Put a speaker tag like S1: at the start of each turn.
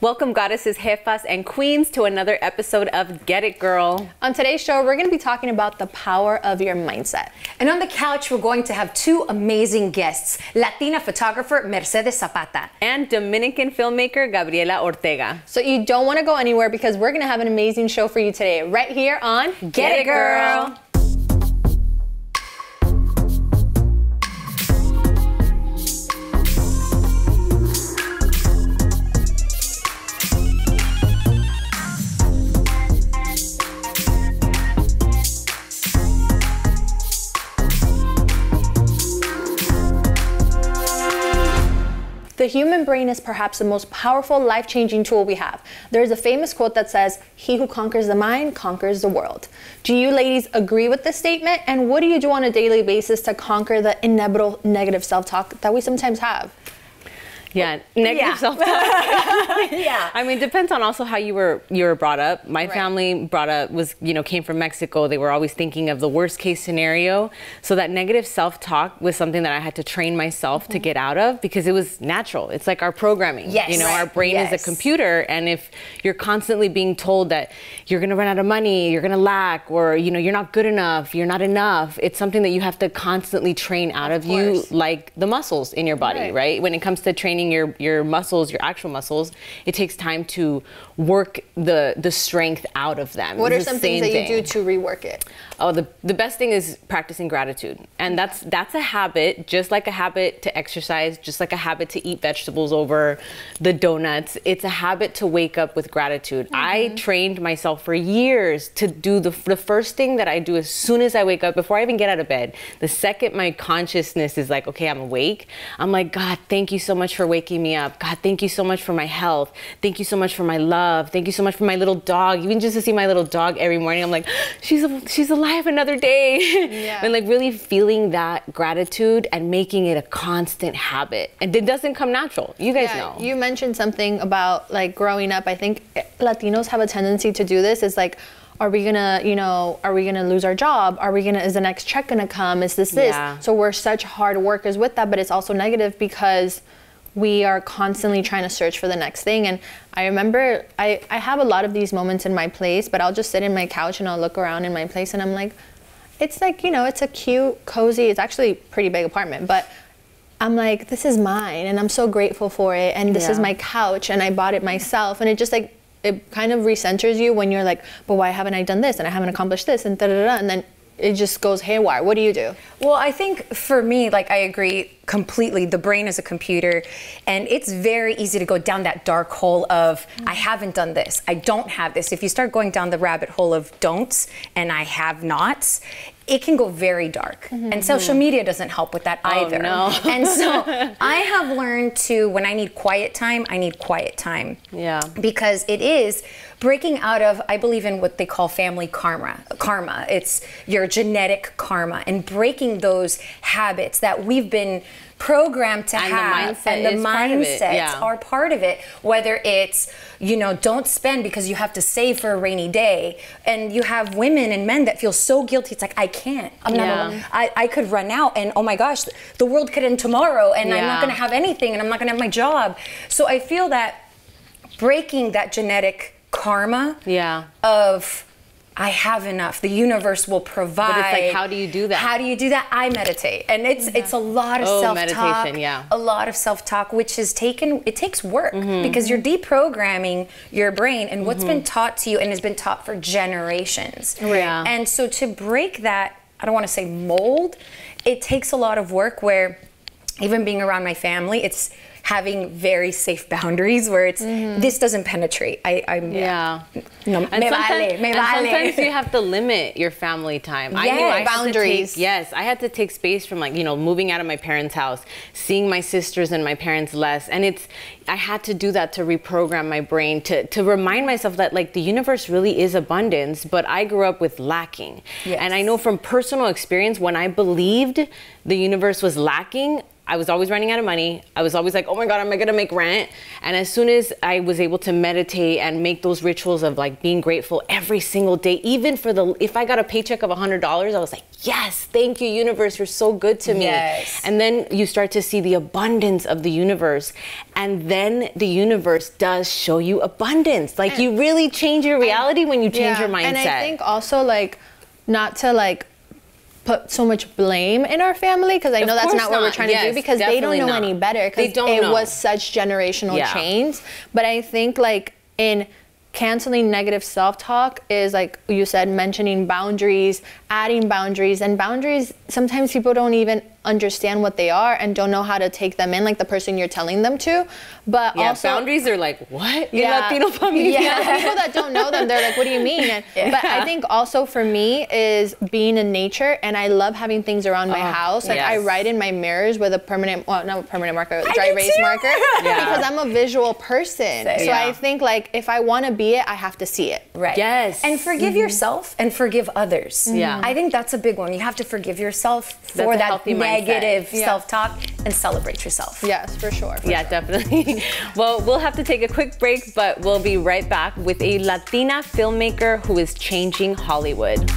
S1: Welcome goddesses, jefas, and queens to another episode of Get It Girl.
S2: On today's show, we're going to be talking about the power of your mindset.
S3: And on the couch, we're going to have two amazing guests, Latina photographer Mercedes Zapata
S1: and Dominican filmmaker Gabriela Ortega.
S2: So you don't want to go anywhere because we're going to have an amazing show for you today, right here on
S3: Get It Girl.
S2: The human brain is perhaps the most powerful, life-changing tool we have. There's a famous quote that says, "He who conquers the mind conquers the world." Do you ladies agree with this statement? And what do you do on a daily basis to conquer the inevitable negative self-talk that we sometimes have?
S1: Yeah, negative self-talk.
S3: Yeah.
S1: I mean, it depends on also how you were brought up. My family came from Mexico. They were always thinking of the worst case scenario. So that negative self-talk was something that I had to train myself to get out of because it was natural. It's like our programming.
S3: Yes.
S1: You know, our brain is a computer, and if you're constantly being told that you're going to run out of money, you're going to lack, or you're not good enough, you're not enough, it's something that you have to constantly train out of you, like the muscles in your body, right? When it comes to training your muscles, your actual muscles, it takes time to work the strength out of them.
S2: What are some things that you do to rework it?
S1: Oh, the best thing is practicing gratitude. And that's a habit, just like a habit to exercise, just like a habit to eat vegetables over the donuts. It's a habit to wake up with gratitude. I trained myself for years to do the first thing that I do as soon as I wake up, before I even get out of bed. The second my consciousness is like, okay, I'm awake, I'm like, God, thank you so much for waking me up. God, thank you so much for my health. Thank you so much for my love. Thank you so much for my little dog. Even just to see my little dog every morning, I'm like, she's alive another day. Yeah. And like really feeling that gratitude and making it a constant habit. And it doesn't come natural. You guys know.
S2: You mentioned something about like growing up. I think Latinos have a tendency to do this. It's like, are we gonna lose our job? Is the next check gonna come? Is this?
S1: Yeah.
S2: So we're such hard workers with that, but it's also negative because we are constantly trying to search for the next thing. And I remember I have a lot of these moments in my place, but I'll just sit in my couch and I'll look around in my place and I'm like, it's like, it's a cute, cozy, it's actually a pretty big apartment, but I'm like, this is mine and I'm so grateful for it. And this is my couch and I bought it myself. And it just like, it kind of recenters you when you're like, but why haven't I done this? And I haven't accomplished this and da-da-da. And then it just goes haywire. What do you do?
S3: Well, I think for me, like I agree completely. The brain is a computer and it's very easy to go down that dark hole of I haven't done this, I don't have this. If you start going down the rabbit hole of don'ts and I have nots, it can go very dark. And social media doesn't help with that either.
S1: No.
S3: And so I have learned to, when I need quiet time, I need quiet time.
S1: Yeah.
S3: Because it is breaking out of, I believe in what they call family karma. It's your genetic karma, and breaking those habits that we've been programmed to have, and the mindsets are part of it. Whether it's, don't spend because you have to save for a rainy day, and you have women and men that feel so guilty. It's like, I can't. I'm not. I could run out, and oh my gosh, the world could end tomorrow, and I'm not going to have anything, and I'm not going to have my job. So I feel that breaking that genetic karma of I have enough, the universe will provide.
S1: But it's like, how do you do that?
S3: How do you do that? I meditate. And it's a lot of self-talk.
S1: Meditation,
S3: a lot of self-talk, which it takes work because you're deprogramming your brain and what's been taught to you and has been taught for generations.
S1: Yeah.
S3: And so to break that, I don't want to say mold, it takes a lot of work where even being around my family, it's having very safe boundaries where it's this doesn't penetrate.
S1: And sometimes you have to limit your family time. I knew I
S2: boundaries.
S1: I had to take space from moving out of my parents' house, seeing my sisters and my parents less, and I had to do that to reprogram my brain to remind myself that the universe really is abundance, but I grew up with lacking. And I know from personal experience, when I believed the universe was lacking, I was always running out of money. I was always like, oh my God, am I gonna make rent? And as soon as I was able to meditate and make those rituals of like being grateful every single day, even for if I got a paycheck of $100, I was like, yes, thank you, universe, you're so good to me.
S3: Yes.
S1: And then you start to see the abundance of the universe. And then the universe does show you abundance. Like you really change your reality when you change your mindset.
S2: And I think also like, not to like, put so much blame in our family, because I know that's not what we're trying to do, because they don't know any better, because it was such generational change. But I think like in canceling negative self-talk is, like you said, mentioning boundaries, adding boundaries. And boundaries, sometimes people don't even understand what they are and don't know how to take them in, like the person you're telling them to. But also
S1: boundaries are like, what? Latino familia?
S2: People that don't know them, they're like, what do you mean? And, but I think also for me is being in nature, and I love having things around my house. Like I write in my mirrors with a permanent, well, not a permanent marker, a dry erase marker, because I'm a visual person. So I think like if I want to be it, I have to see it.
S3: Right.
S1: Yes.
S3: And forgive yourself and forgive others.
S1: Yeah.
S3: I think that's a big one. You have to forgive yourself for that negative self-talk and celebrate yourself.
S2: Yes, for sure.
S1: Definitely. Well, we'll have to take a quick break, but we'll be right back with a Latina filmmaker who is changing Hollywood.